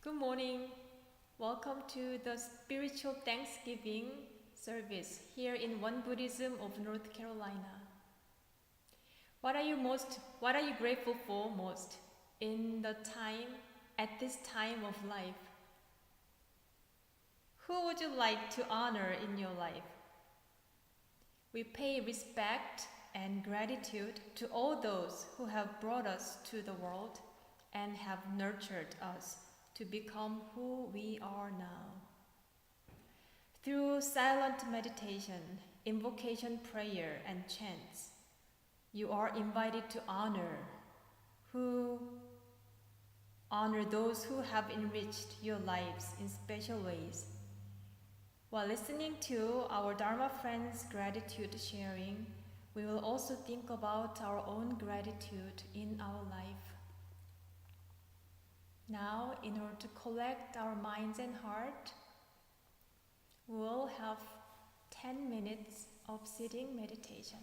Good morning. Welcome to the spiritual Thanksgiving service here in Won-Buddhism of North Carolina. What are you grateful for most at this time of life? Who would you like to honor in your life? We pay respect and gratitude to all those who have brought us to the world and have nurtured us to become who we are now. Through silent meditation, invocation prayer, and chants, you are invited to honor those who have enriched your lives in special ways. While listening to our Dharma friends' gratitude sharing, we will also think about our own gratitude in our life. Now, in order to collect our minds and heart, we'll have 10 minutes of sitting meditation.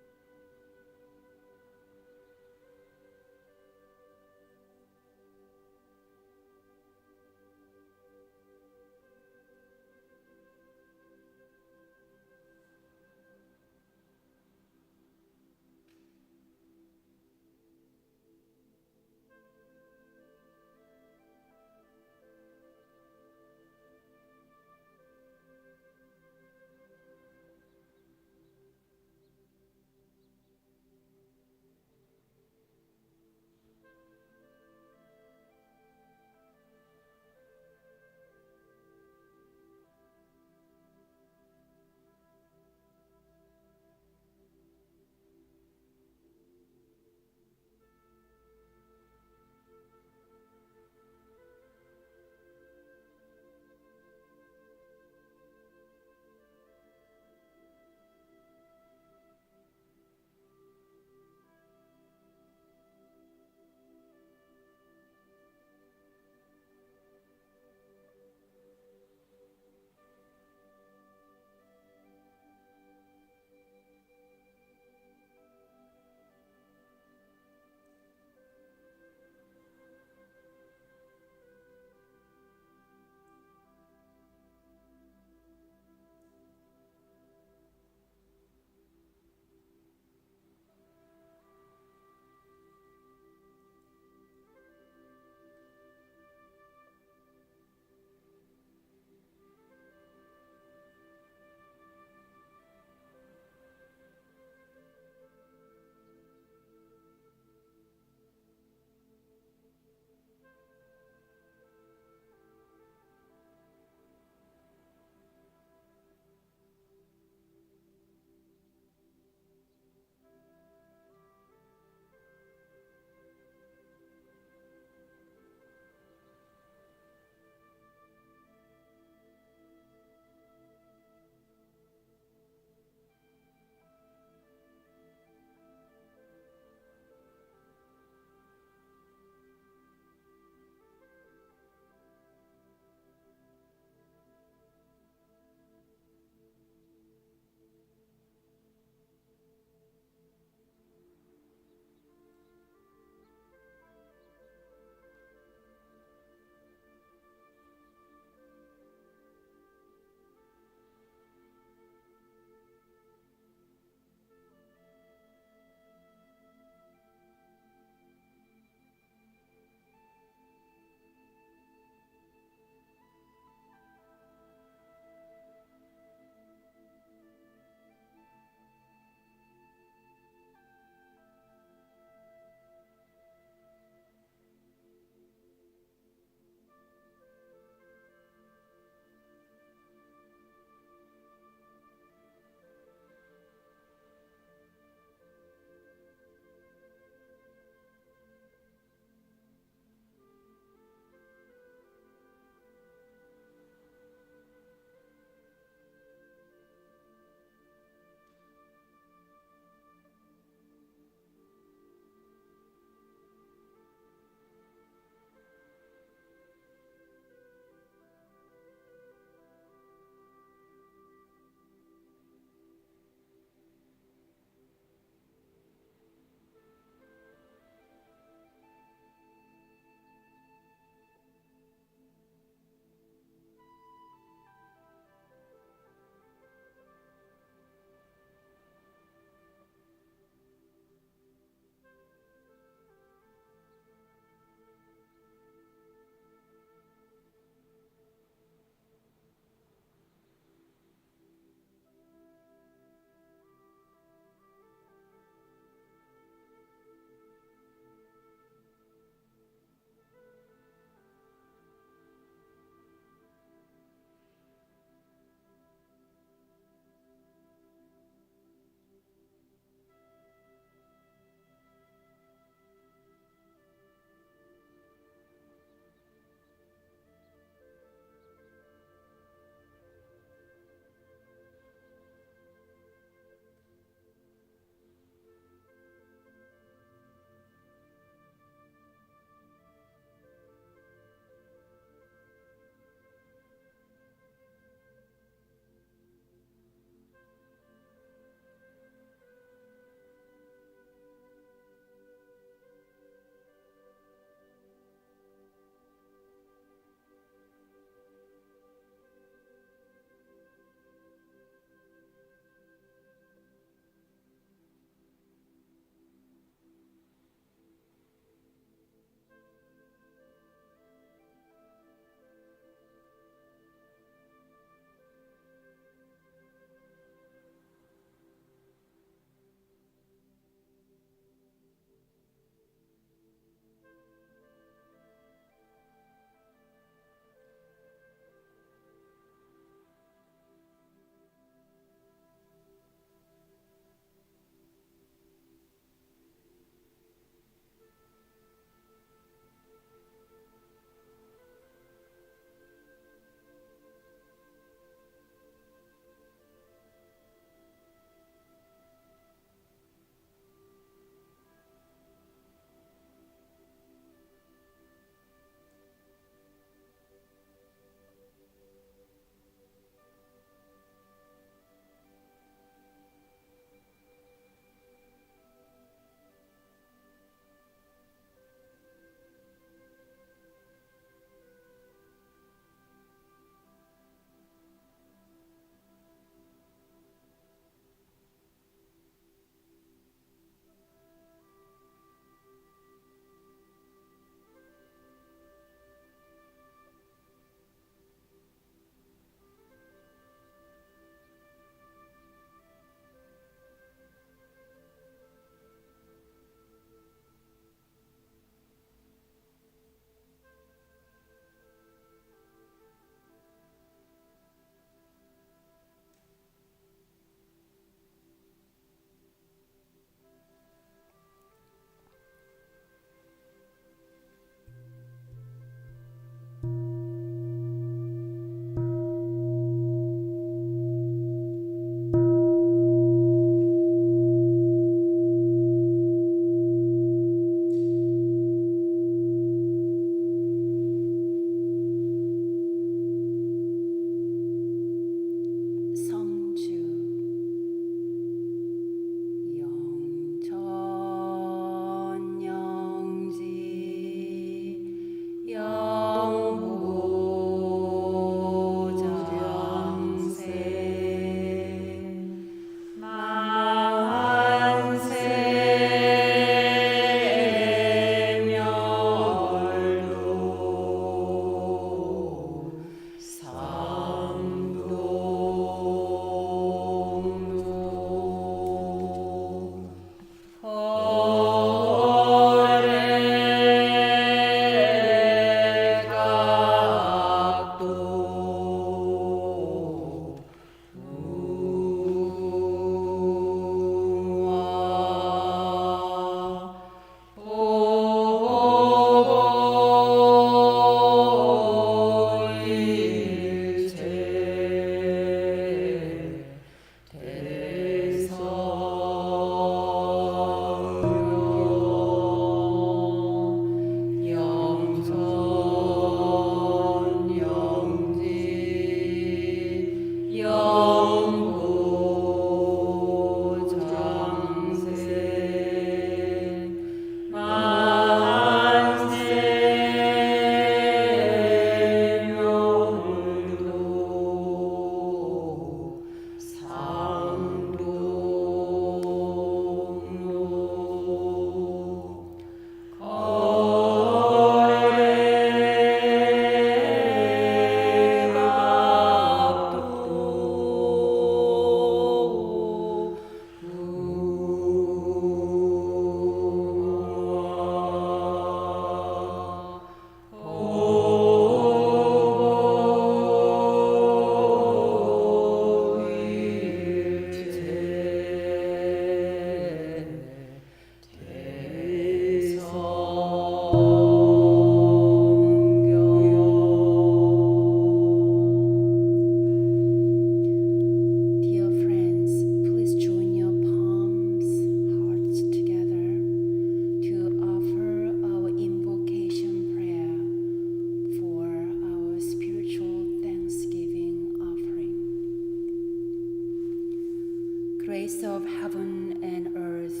grace of heaven and earth,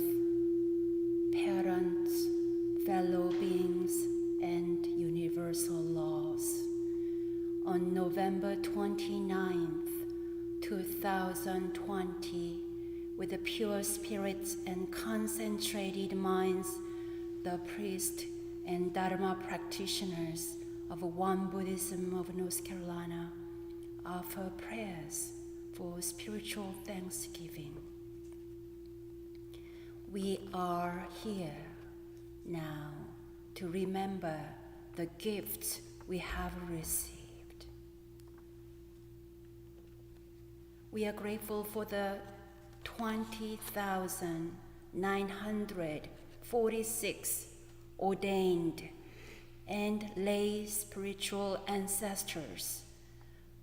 parents, fellow beings, and universal laws. On November 29th, 2020, with the pure spirits and concentrated minds, the priests and Dharma practitioners of Won-Buddhism of North Carolina offer prayers for spiritual thanksgiving. We are here now to remember the gifts we have received. We are grateful for the 20,946 ordained and lay spiritual ancestors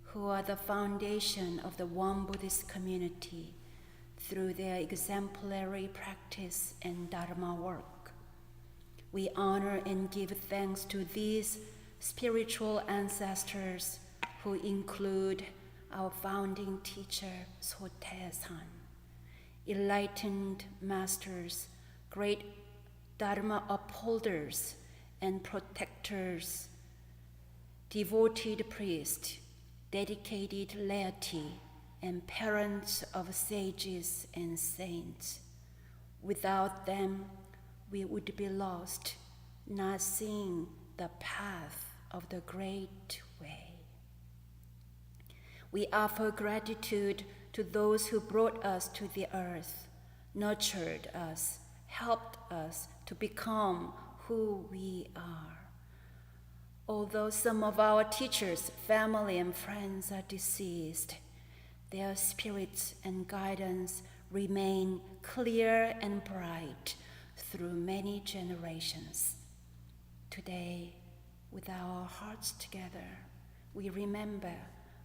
who are the foundation of the Won-Buddhist community through their exemplary practice and Dharma work. We honor and give thanks to these spiritual ancestors who include our founding teacher, Sotae-san, enlightened masters, great Dharma upholders and protectors, devoted priests, dedicated laity, and parents of sages and saints. Without them, we would be lost, not seeing the path of the great way. We offer gratitude to those who brought us to the earth, nurtured us, helped us to become who we are. Although some of our teachers, family, and friends are deceased, their spirits and guidance remain clear and bright through many generations. Today, with our hearts together, we remember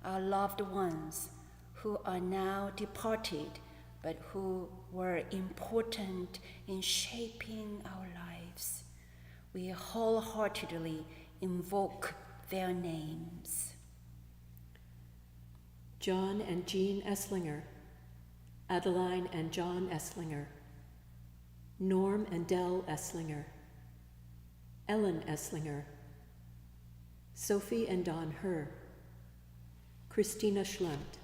our loved ones who are now departed, but who were important in shaping our lives. We wholeheartedly invoke their names. John and Jean Esslinger, Adeline and John Esslinger, Norm and Dell Esslinger, Ellen Esslinger, Sophie and Don Herr, Christina Schlunt,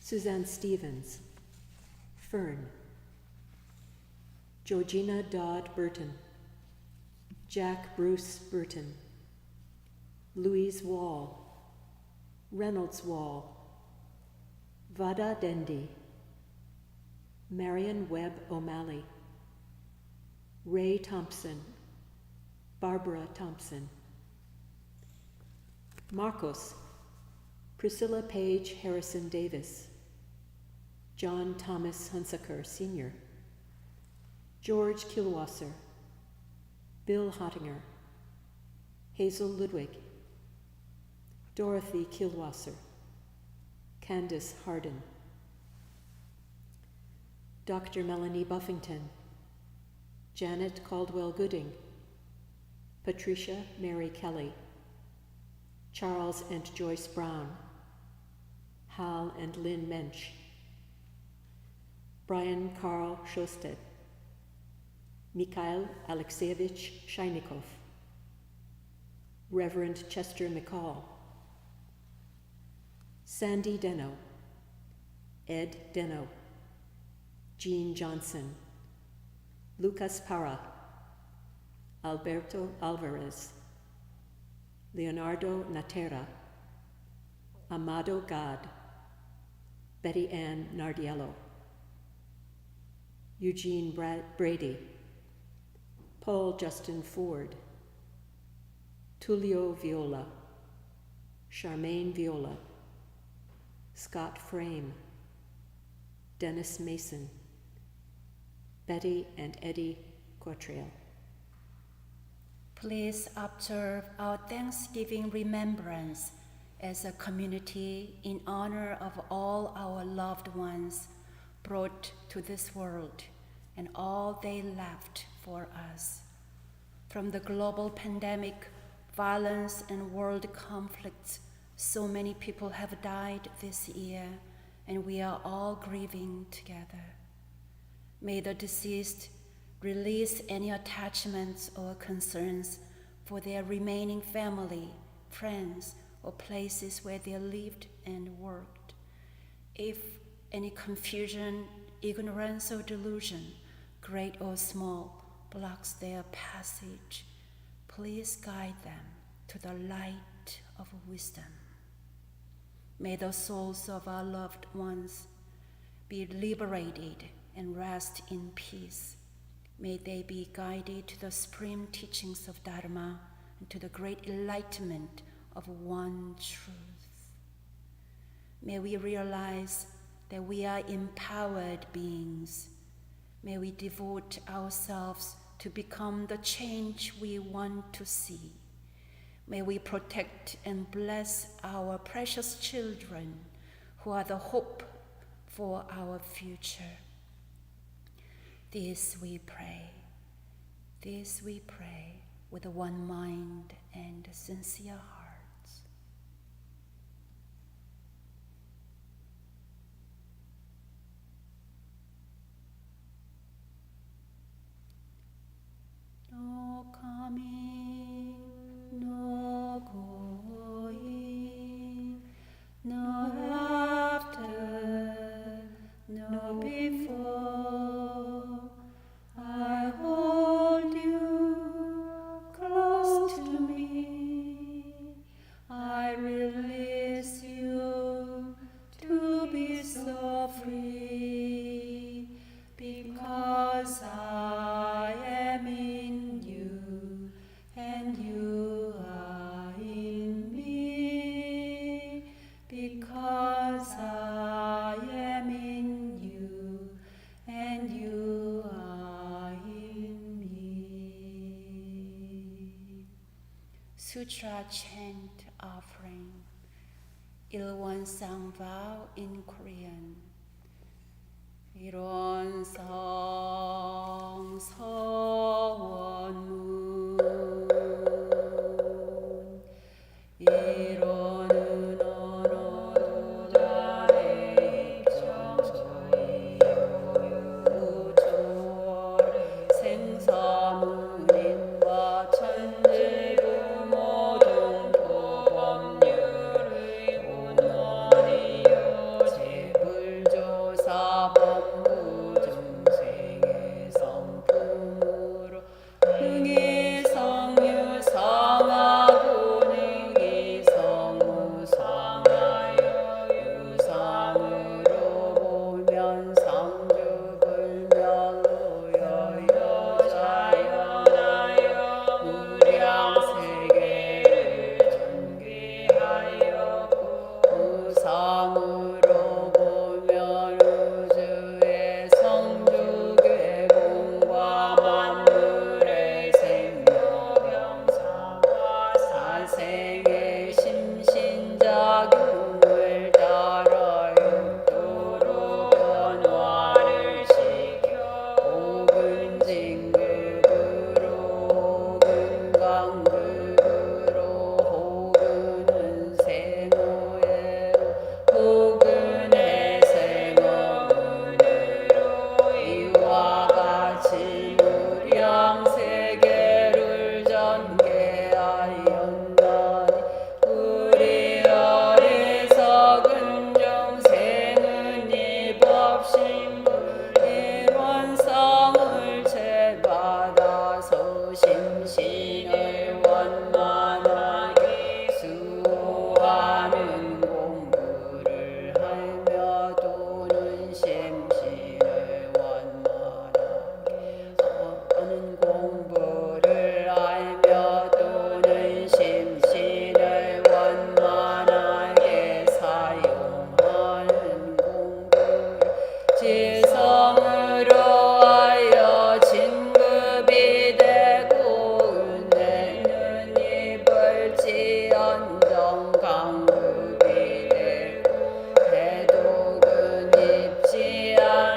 Suzanne Stevens, Fern, Georgina Dodd Burton, Jack Bruce Burton, Louise Wall, Reynolds Wall, Vada Dendi, Marion Webb O'Malley, Ray Thompson, Barbara Thompson, Marcos, Priscilla Page Harrison Davis, John Thomas Hunsaker Sr., George Kilwasser, Bill Hottinger, Hazel Ludwig, Dorothy Kilwasser, Candace Harden, Dr. Melanie Buffington, Janet Caldwell Gooding, Patricia Mary Kelly, Charles and Joyce Brown, Hal and Lynn Mensch, Brian Carl Shosted, Mikhail Alexeyevich Shainikov, Reverend Chester McCall, Sandy Deno, Ed Deno, Jean Johnson, Lucas Parra, Alberto Alvarez, Leonardo Natera, Amado Gad, Betty Ann Nardiello, Eugene Brady, Paul Justin Ford, Tullio Viola, Charmaine Viola, Scott Frame, Dennis Mason, Betty and Eddie Quatrail. Please observe our Thanksgiving remembrance as a community in honor of all our loved ones brought to this world and all they left for us. From the global pandemic, violence, and world conflicts, so many people have died this year, and we are all grieving together. May the deceased release any attachments or concerns for their remaining family, friends, or places where they lived and worked. If any confusion, ignorance, or delusion, great or small, blocks their passage, please guide them to the light of wisdom. May the souls of our loved ones be liberated and rest in peace. May they be guided to the supreme teachings of Dharma and to the great enlightenment of one truth. May we realize that we are empowered beings. May we devote ourselves to become the change we want to see. May we protect and bless our precious children who are the hope for our future. This we pray with one mind and sincere hearts. No coming, no going, no after, no before. I hold you close to me. I release you to be so free, because I am in you and you are in me, because I am in you and you are in me. Sutra chant offering. 일원상 vow in Korean. 일원상 서원문 일원은 언어도달의 입정처이 우조를 생사문인과 천지부모 등포법률의 온원이요 제불조사 법무 중생의 성품으로 능히 성유 성하고 능히 성무 성하여 유상으로 보면 상주불멸로 여여자연하여 무량세계를 전개하였고 우상으로 보면 우주의 성주괴공과 만물의 생로병사와 사생의 심신작용을 따라 육도로 변화를 시켜 혹은 진급으로 혹은 강급으로 혹은 생호예로 혹은 해생어문으로 이와 같이 무량세계를 전개하였나니 우리 어리석은 중생은 이 법신불 일원성을 채받아서 심신을 원만하게 수호하는 공부를 하며 또는 심신을 원만하게 하는 공부를 하며 또는 심신을 원만하게 사용하는 공부를 지성으로 하여 진급이 되고 은혜는 입을지언정 강급이 되고 해독은 입지 않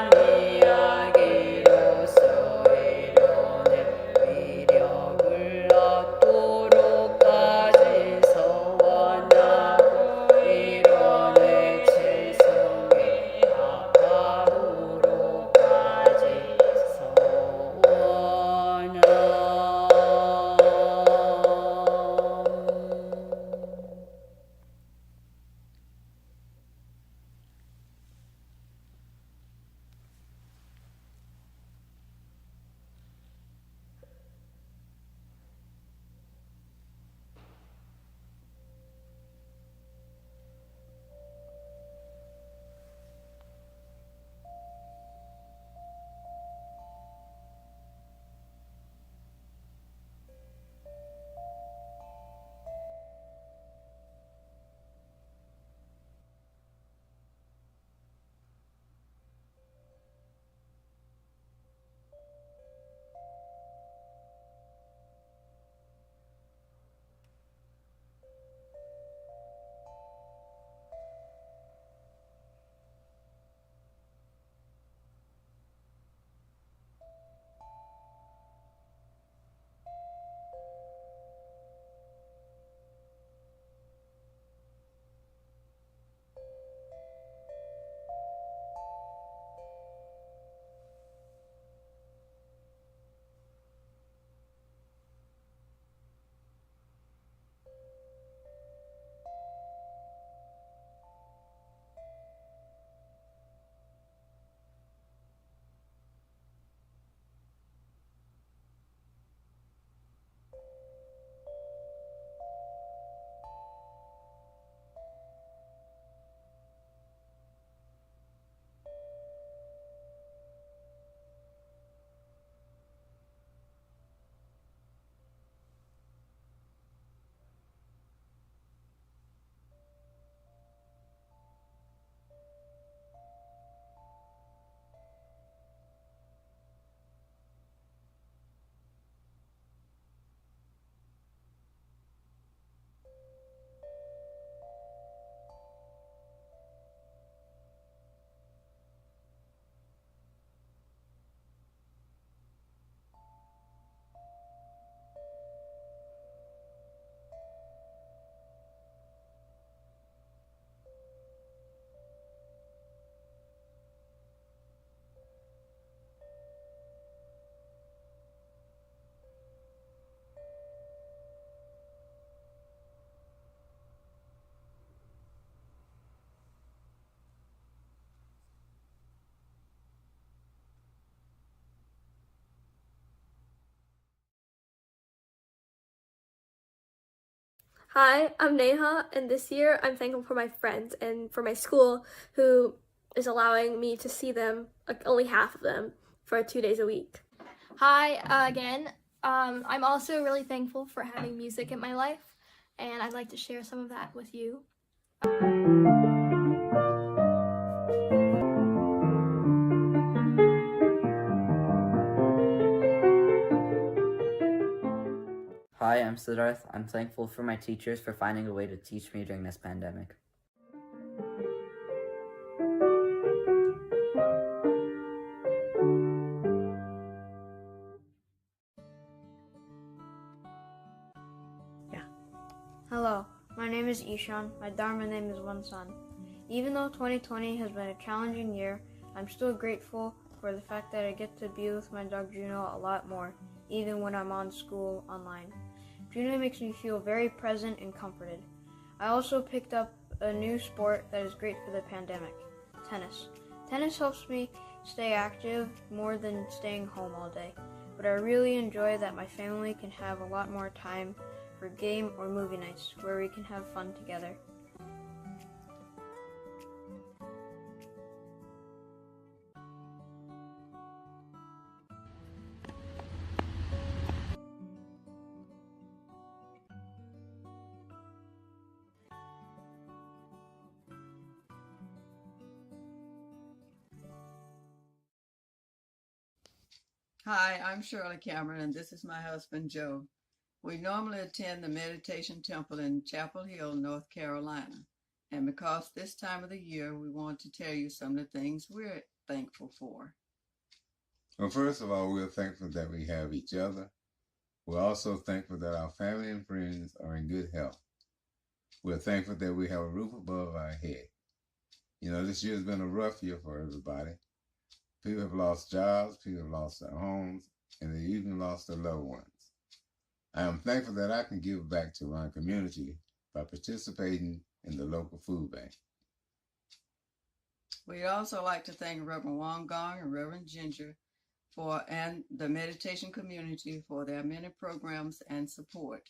Hi, I'm Neha, and this year I'm thankful for my friends and for my school who is allowing me to see them, like only half of them, for 2 days a week. Hi again. I'm also really thankful for having music in my life, and I'd like to share some of that with you. Hi, I'm Siddharth. I'm thankful for my teachers for finding a way to teach me during this pandemic. Hello, my name is Ishan. My Dharma name is Wonsan. Even though 2020 has been a challenging year, I'm still grateful for the fact that I get to be with my dog Juno a lot more, even when I'm on school online. Juno makes me feel very present and comforted. I also picked up a new sport that is great for the pandemic, tennis. Tennis helps me stay active more than staying home all day, but I really enjoy that my family can have a lot more time for game or movie nights where we can have fun together. Hi, I'm Shirley Cameron, and this is my husband, Joe. We normally attend the Meditation Temple in Chapel Hill, North Carolina. And because this time of the year, we want to tell you some of the things we're thankful for. Well, first of all, we're thankful that we have each other. We're also thankful that our family and friends are in good health. We're thankful that we have a roof above our head. You know, this year has been a rough year for everybody. People have lost jobs, people have lost their homes, and they even lost their loved ones. I am thankful that I can give back to my community by participating in the local food bank. We'd also like to thank Reverend Wong Gong and Reverend Ginger and the meditation community for their many programs and support.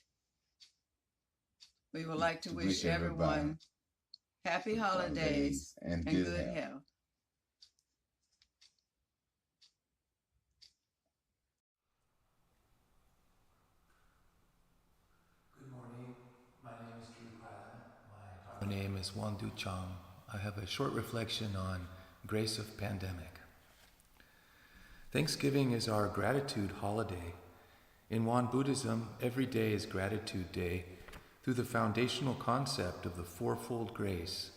We would like to wish everyone happy holidays and good health. My name is Wandu Chang. I have a short reflection on grace of pandemic. Thanksgiving is our gratitude holiday. In Won-Buddhism, every day is Gratitude Day through the foundational concept of the fourfold grace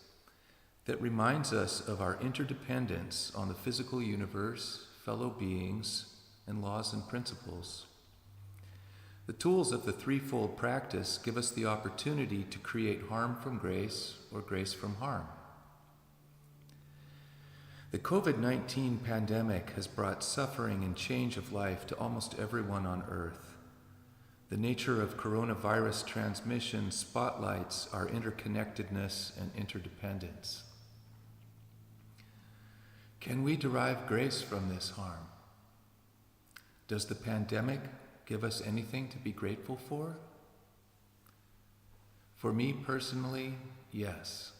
that reminds us of our interdependence on the physical universe, fellow beings, and laws and principles. The tools of the threefold practice give us the opportunity to create harm from grace or grace from harm. The COVID-19 pandemic has brought suffering and change of life to almost everyone on Earth. The nature of coronavirus transmission spotlights our interconnectedness and interdependence. Can we derive grace from this harm? Does the pandemic give us anything to be grateful for? For me personally, yes.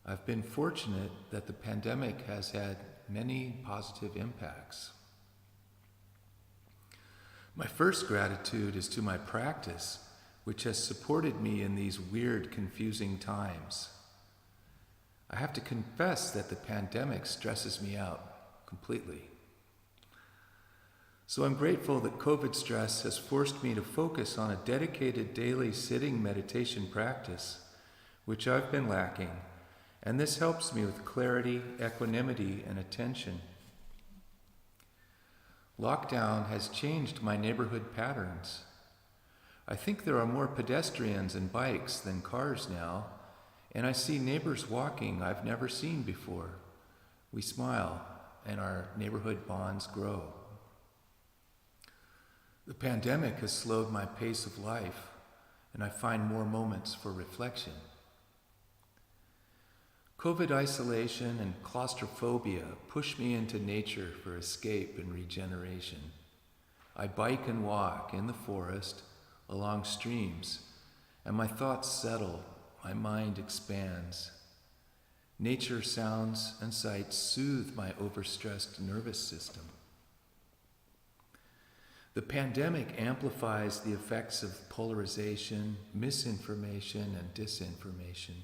I've been fortunate that the pandemic has had many positive impacts. My first gratitude is to my practice, which has supported me in these weird, confusing times. I have to confess that the pandemic stresses me out completely. So I'm grateful that COVID stress has forced me to focus on a dedicated daily sitting meditation practice, which I've been lacking, and this helps me with clarity, equanimity, and attention. Lockdown has changed my neighborhood patterns. I think there are more pedestrians and bikes than cars now, and I see neighbors walking I've never seen before. We smile, and our neighborhood bonds grow. The pandemic has slowed my pace of life, and I find more moments for reflection. COVID isolation and claustrophobia push me into nature for escape and regeneration. I bike and walk in the forest, along streams, and my thoughts settle, my mind expands. Nature, sounds, and sights soothe my overstressed nervous system. The pandemic amplifies the effects of polarization, misinformation, and disinformation.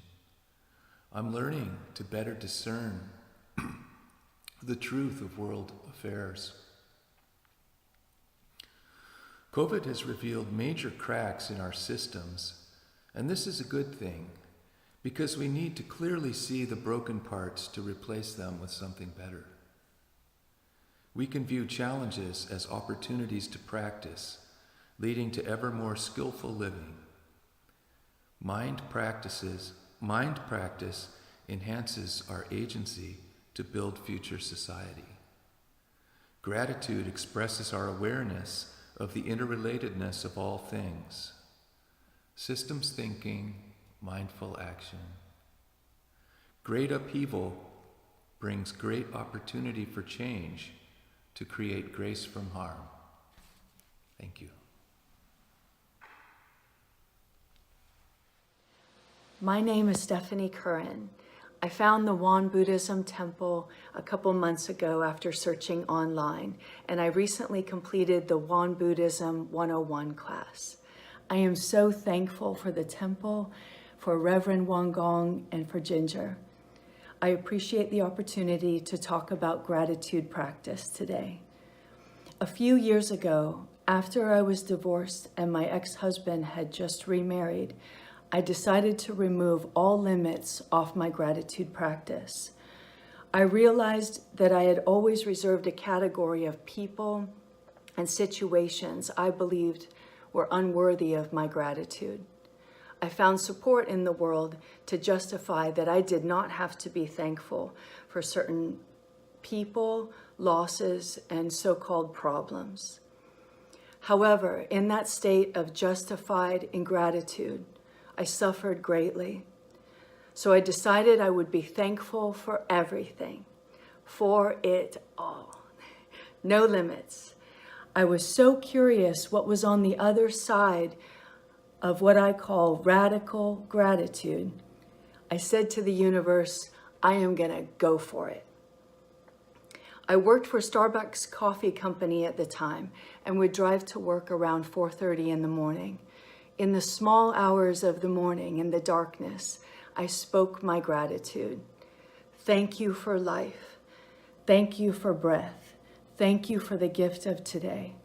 I'm learning to better discern the truth of world affairs. COVID has revealed major cracks in our systems, and this is a good thing, because we need to clearly see the broken parts to replace them with something better. We can view challenges as opportunities to practice, leading to ever more skillful living. Mind practice enhances our agency to build future society. Gratitude expresses our awareness of the interrelatedness of all things. Systems thinking, mindful action. Great upheaval brings great opportunity for change to create grace from harm. Thank you. My name is Stephanie Curran. I found the Won-Buddhism temple a couple months ago after searching online, and I recently completed the Won-Buddhism 101 class. I am so thankful for the temple, for Reverend Won-Gong, and for Ginger. I appreciate the opportunity to talk about gratitude practice today. A few years ago, after I was divorced and my ex-husband had just remarried, I decided to remove all limits off my gratitude practice. I realized that I had always reserved a category of people and situations I believed were unworthy of my gratitude. I found support in the world to justify that I did not have to be thankful for certain people, losses, and so-called problems. However, in that state of justified ingratitude, I suffered greatly. So I decided I would be thankful for everything, for it all. No limits. I was so curious what was on the other side of what I call radical gratitude. I said to the universe, I am gonna go for it. I worked for Starbucks Coffee Company at the time and would drive to work around 4:30 in the morning. In the small hours of the morning, in the darkness, I spoke my gratitude. Thank you for life. Thank you for breath. Thank you for the gift of today.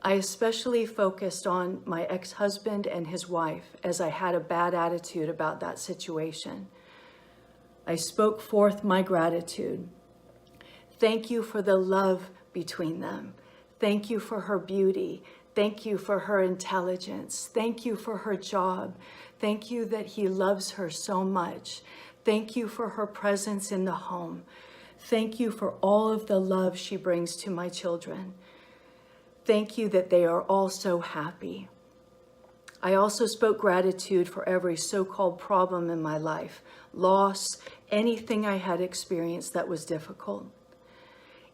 I especially focused on my ex-husband and his wife as I had a bad attitude about that situation. I spoke forth my gratitude. Thank you for the love between them. Thank you for her beauty. Thank you for her intelligence. Thank you for her job. Thank you that he loves her so much. Thank you for her presence in the home. Thank you for all of the love she brings to my children. Thank you that they are all so happy. I also spoke gratitude for every so-called problem in my life, loss, anything I had experienced that was difficult.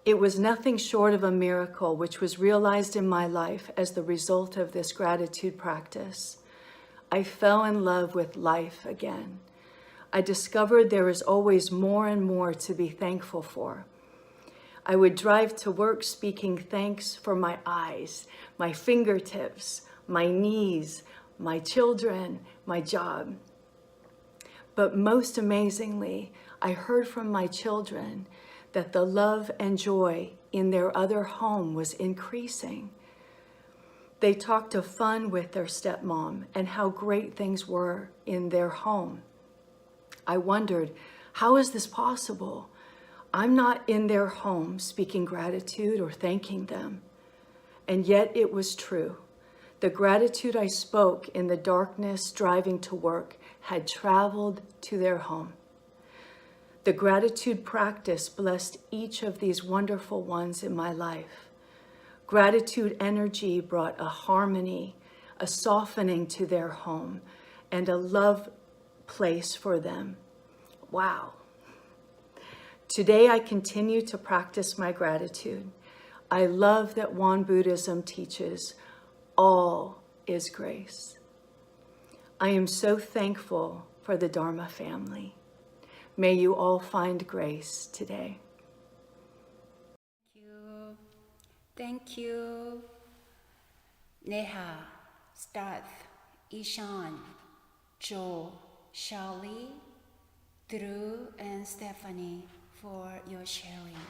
It was nothing short of a miracle which was realized in my life as the result of this gratitude practice. I fell in love with life again. I discovered there is always more and more to be thankful for. I would drive to work speaking thanks for my eyes, my fingertips, my knees, my children, my job. But most amazingly, I heard from my children that the love and joy in their other home was increasing. They talked of fun with their stepmom and how great things were in their home. I wondered, how is this possible? I'm not in their home speaking gratitude or thanking them. And yet it was true. The gratitude I spoke in the darkness driving to work had traveled to their home. The gratitude practice blessed each of these wonderful ones in my life. Gratitude energy brought a harmony, a softening to their home, and a love place for them. Wow. Today, I continue to practice my gratitude. I love that Won-Buddhism teaches all is grace. I am so thankful for the Dharma family. May you all find grace today. Thank you. Neha, Starth, Ishan, Joe, Charlie, Drew, and Stephanie for your sharing.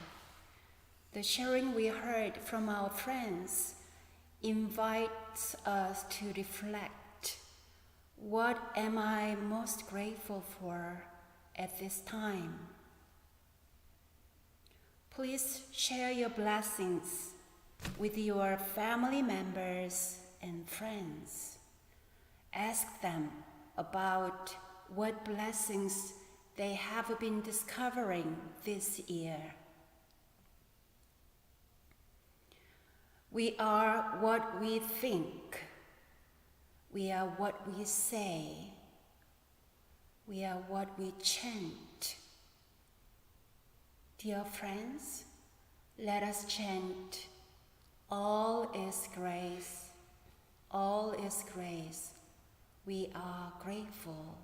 The sharing we heard from our friends invites us to reflect. What am I most grateful for at this time? Please share your blessings with your family members and friends. Ask them about what blessings they have been discovering this year. We are what we think. We are what we say. We are what we chant. Dear friends, let us chant, all is grace, all is grace. We are grateful,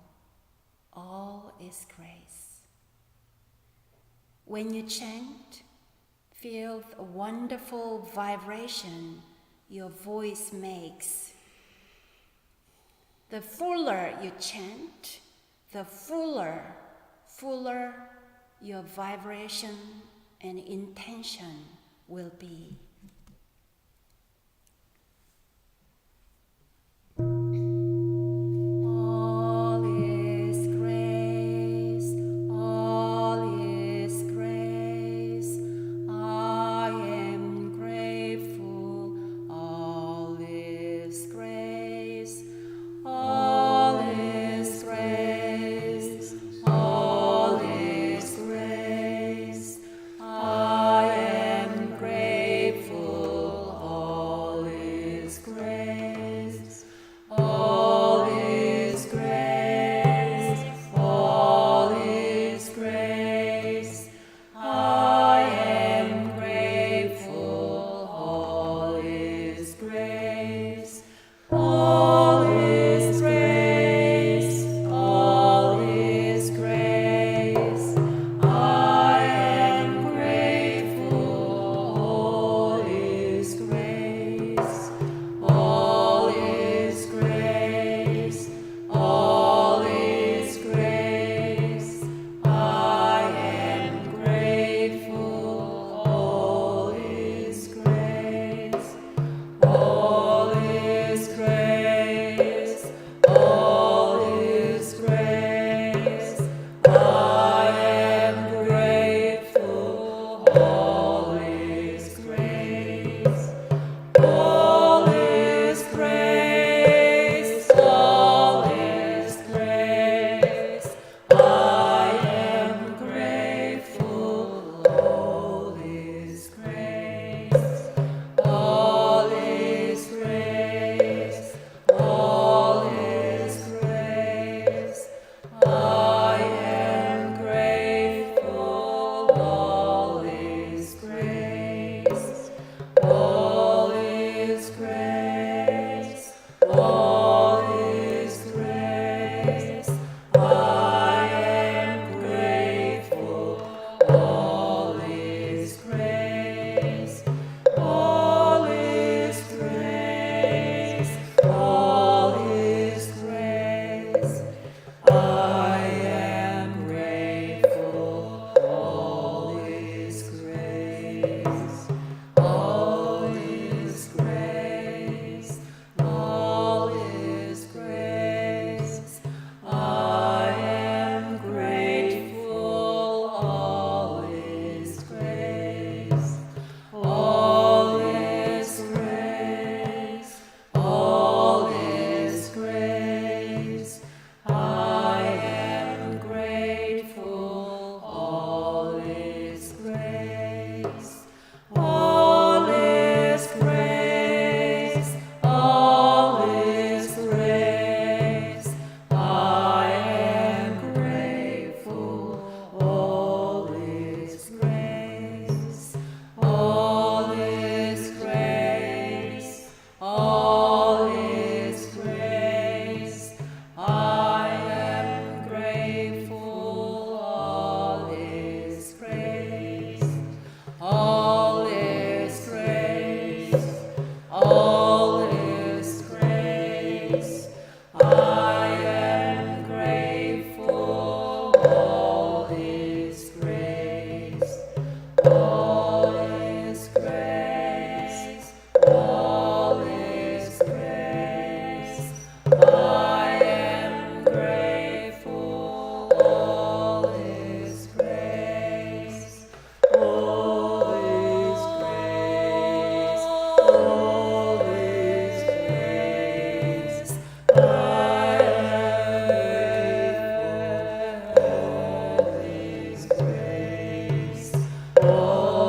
all is grace. When you chant, feel the wonderful vibration your voice makes. The fuller you chant, the fuller your vibration and intention will be. All is grace, all is grace. I am grateful, all is grace. All is grace, all is grace. I am grateful, all is grace. All is grace, all is grace. I am grateful, all is grace. All is grace, all is grace. I am grateful, all is grace. All is grace, all is grace. I am grateful, all is grace. All is grace, all is grace. I am grateful, all is grace. All is grace, all is grace. I am grateful, all is grace. All is grace, all is grace. I am grateful, all is grace. All is grace, all is grace. I am grateful, all is grace. All is grace, all is grace. I am grateful, all is grace. All is grace, all is grace. I am grateful, all is grace. All is grace, all is grace. I am grateful, all is grace. All is grace. All is grace. I am grateful. All is grace. All is grace. All is grace. I am grateful. All is grace. All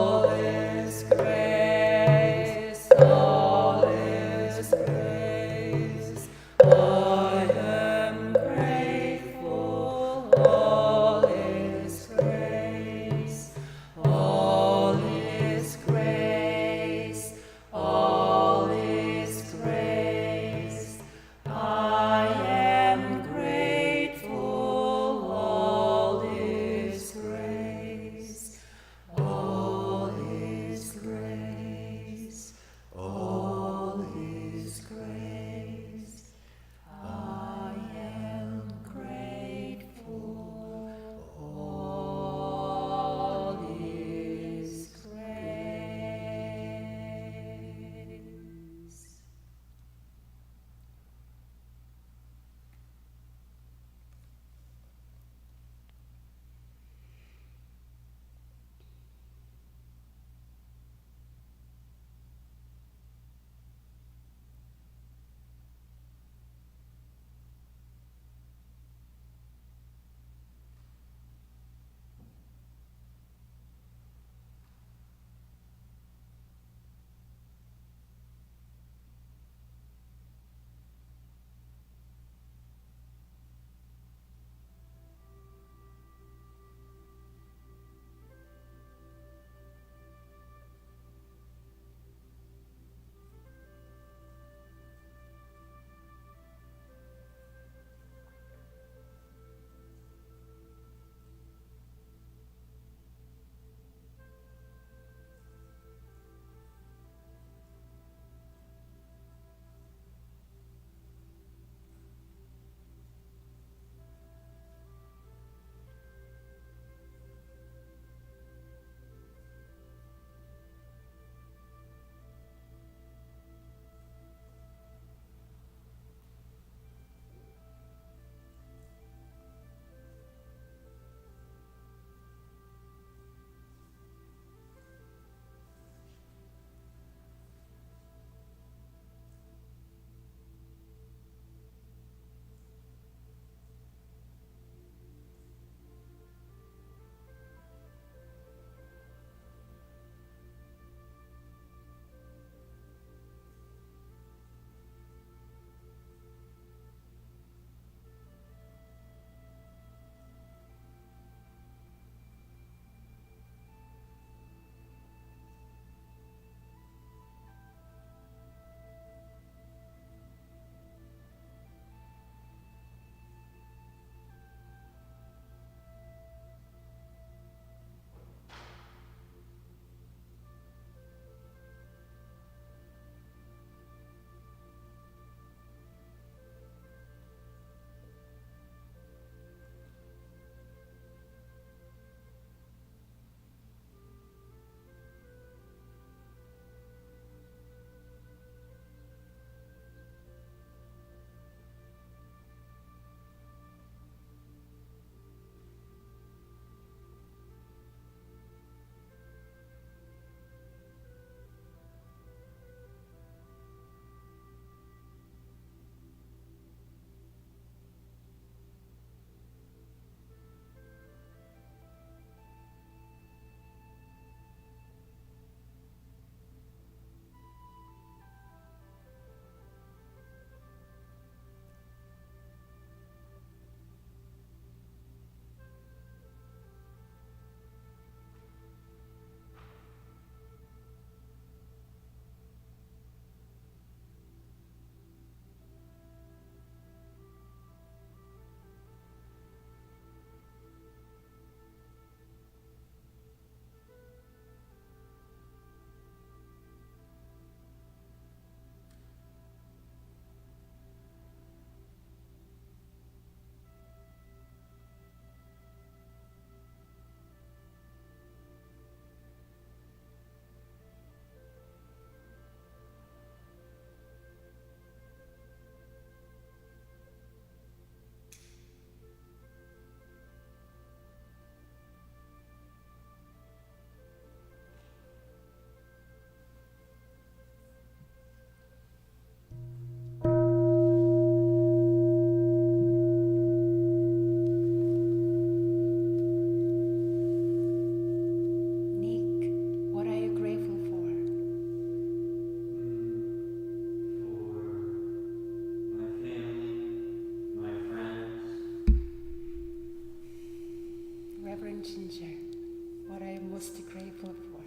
most grateful for?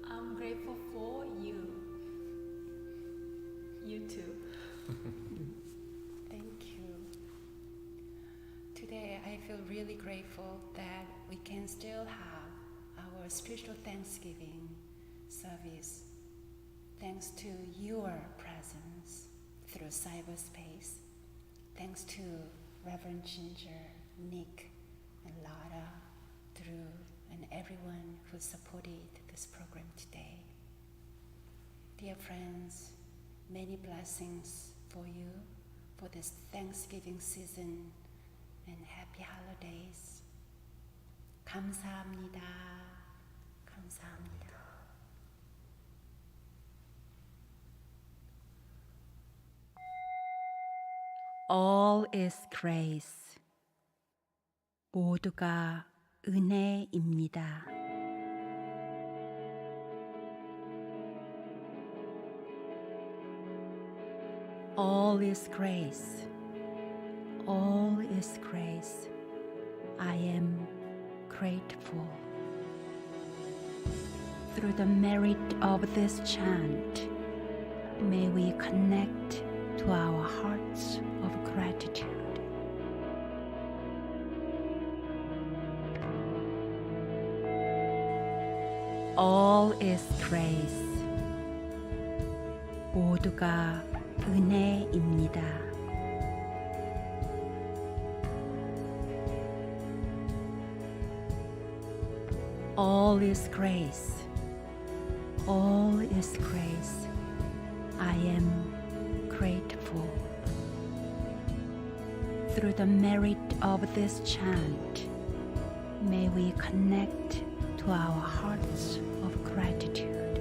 I'm grateful for you. You too. Thank you. Today I feel really grateful that we can still have our spiritual Thanksgiving service thanks to your presence through cyberspace. Thanks to Reverend Ginger, Nick, and Lara, Drew, and everyone who supported this program today. Dear friends, many blessings for you for this Thanksgiving season and happy holidays. 감사합니다. 감사합니다. All is grace. 모두가 은혜입니다. All is grace. All is grace. I am grateful. Through the merit of this chant, may we connect to our hearts of gratitude. All is grace. 모두가 은혜입니다. All is grace. All is grace. I am grateful. Through the merit of this chant, may we connect to our hearts of gratitude.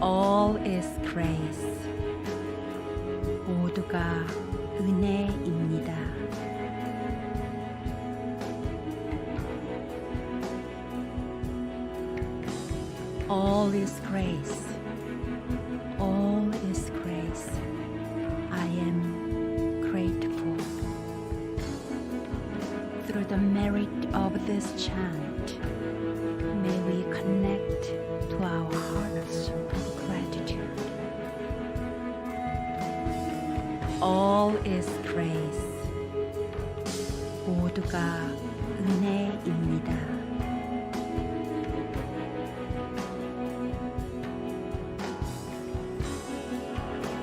All is grace. 모두가 은혜입니다. All is grace. All is grace. I am grateful. Through the merit of this chant, may we connect to our hearts of gratitude. All is grace. 모두가 은혜입니다.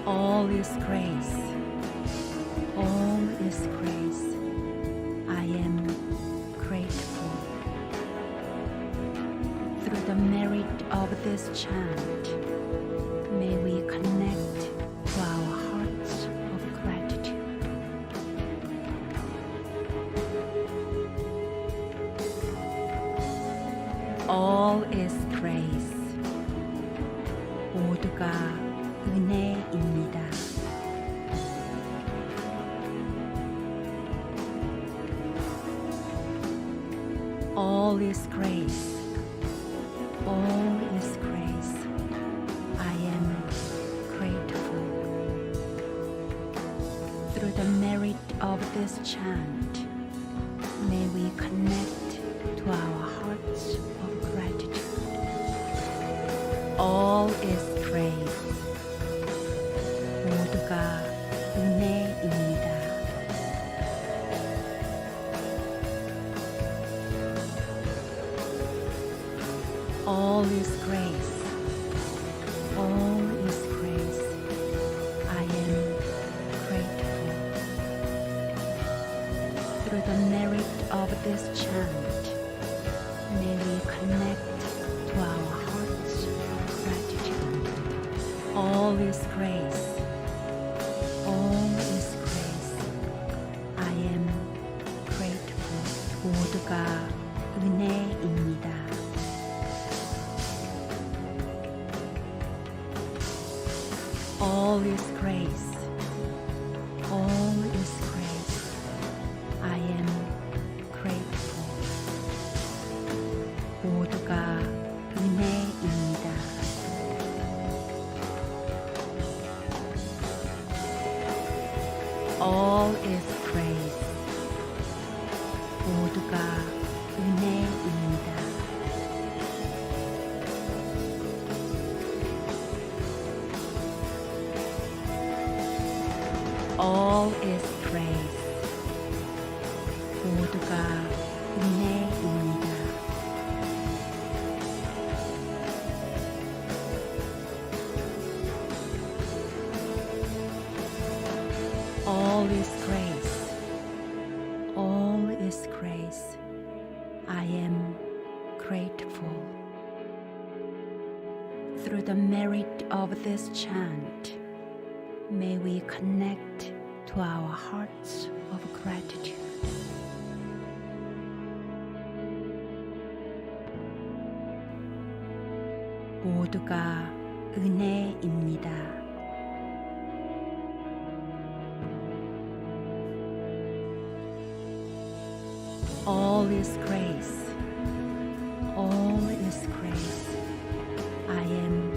All is grace. All is grace. I am grateful. Through the merit of this chant, may we connect to our hearts of gratitude. All is grace. 모두가 은혜입니다. All is grace. All is grace. I am grateful. Through the merit of this chant, may we connect to our hearts of gratitude. All is grace. 모두가 은혜입니다. All is grace. All is grace. I am grateful. Through the merit of this chant, may we connect to our hearts of gratitude. All is grace. All is grace. I am grateful. 모두가 은혜입니다. All is grace. All is grace. I am grateful. 모두가 은혜입니다. All is grace. 모두가 은혜입니다. All is grace. All is grace. I am grateful. Through the merit of this chant, may we connect to our hearts of gratitude. 모두가 은혜입니다. All is grace. All is grace. I am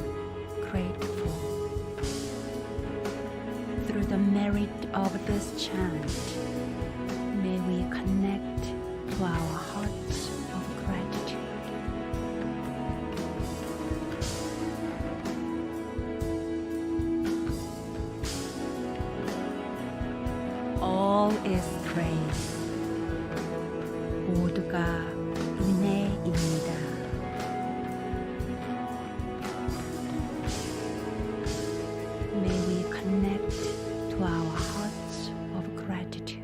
grateful. Through the merit of this chant, may we connect to our hearts of gratitude. All is grace. 모두가 은혜입니다. May we connect to our hearts of gratitude.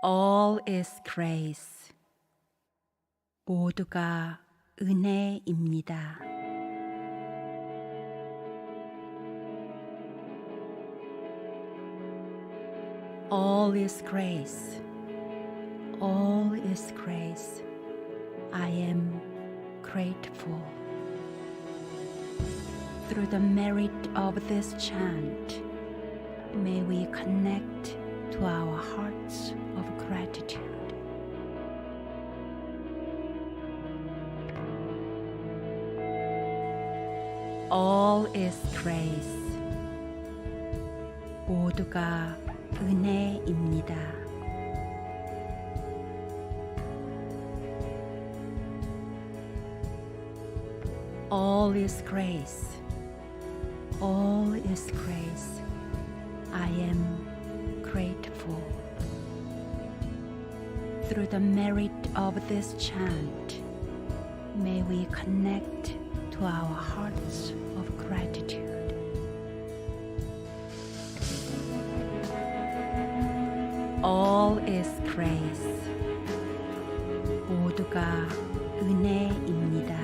All is grace. 모두가 은혜입니다. All is grace. All is grace. I am grateful. Through the merit of this chant, may we connect to our hearts of gratitude. All is grace. 모두가 은혜입니다. All is grace. All is grace. I am grateful. Through the merit of this chant, may we connect to our hearts of gratitude. All is grace. 모두가 은혜입니다.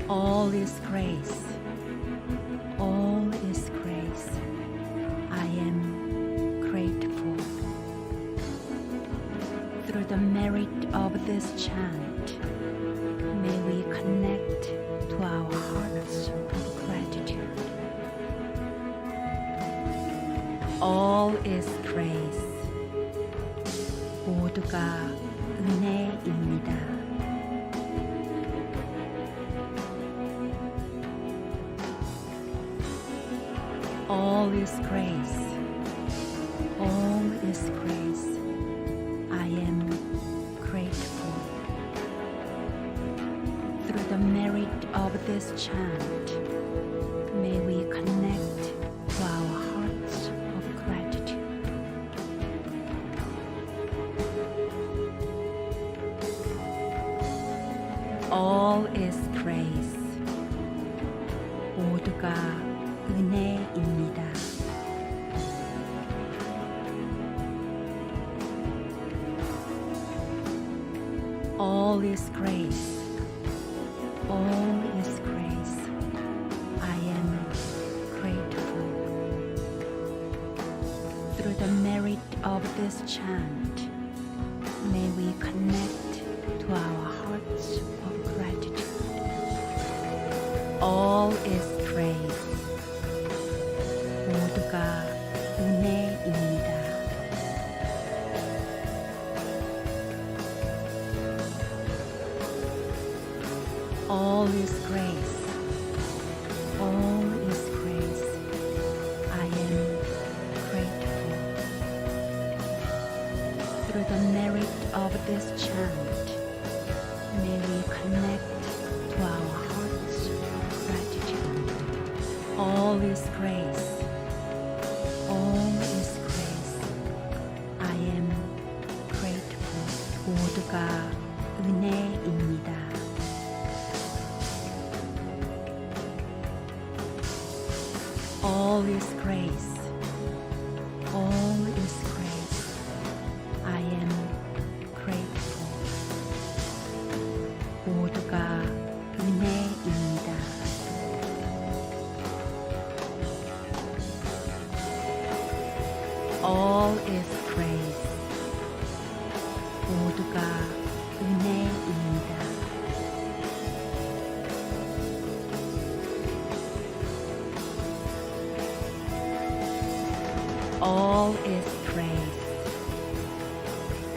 All is grace. All is grace. I am grateful. Through the merit of this chant, may we connect to our hearts of gratitude. All is grace. 모두가 은혜입니다. All is grace. All is grace. I am grateful. Through the merit of this chant, may we connect to our hearts of gratitude. All is grace. 모두가 은혜입니다. All is grace. All is grace. I am grateful. Through the merit of this chant, may we connect to our hearts of gratitude. All is grace. 모두가 은혜입니다. All is grace. All is grace. I am grateful. Through the merit of this chant, may we connect to our hearts of gratitude. All is grace. All is grace. I am grateful. 모두가 은혜입니다. All is grace. All is grace. I am grateful. 모두가 은혜입니다. All is grace. 모두가 은혜입니다. All is grace.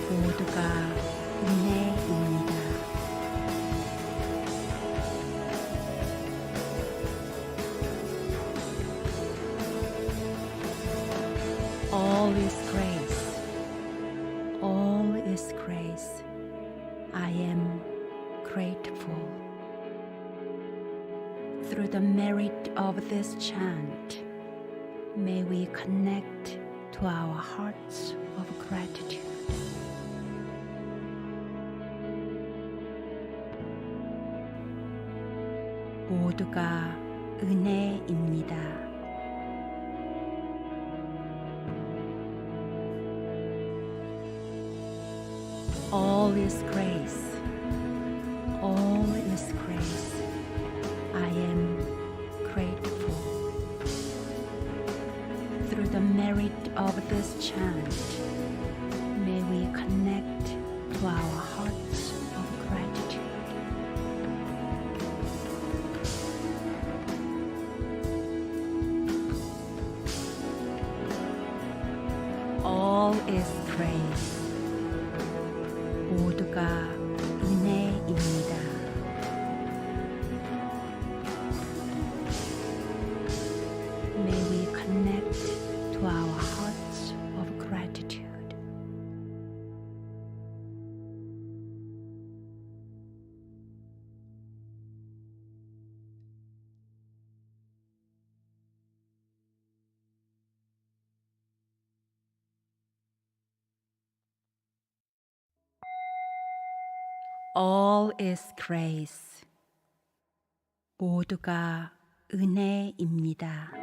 모두가 은혜입니다. All is grace. All is grace. I am grateful. Through the merit of this chant, may we connect to our hearts of gratitude. 모두가 은혜입니다. All is grace. All is grace. I am grateful. Through the merit of this chant, may we connect to our hearts of gratitude. All is grace. 모두가 은혜입니다. May we connect to our hearts of gratitude. All is grace. 모두가 은혜입니다.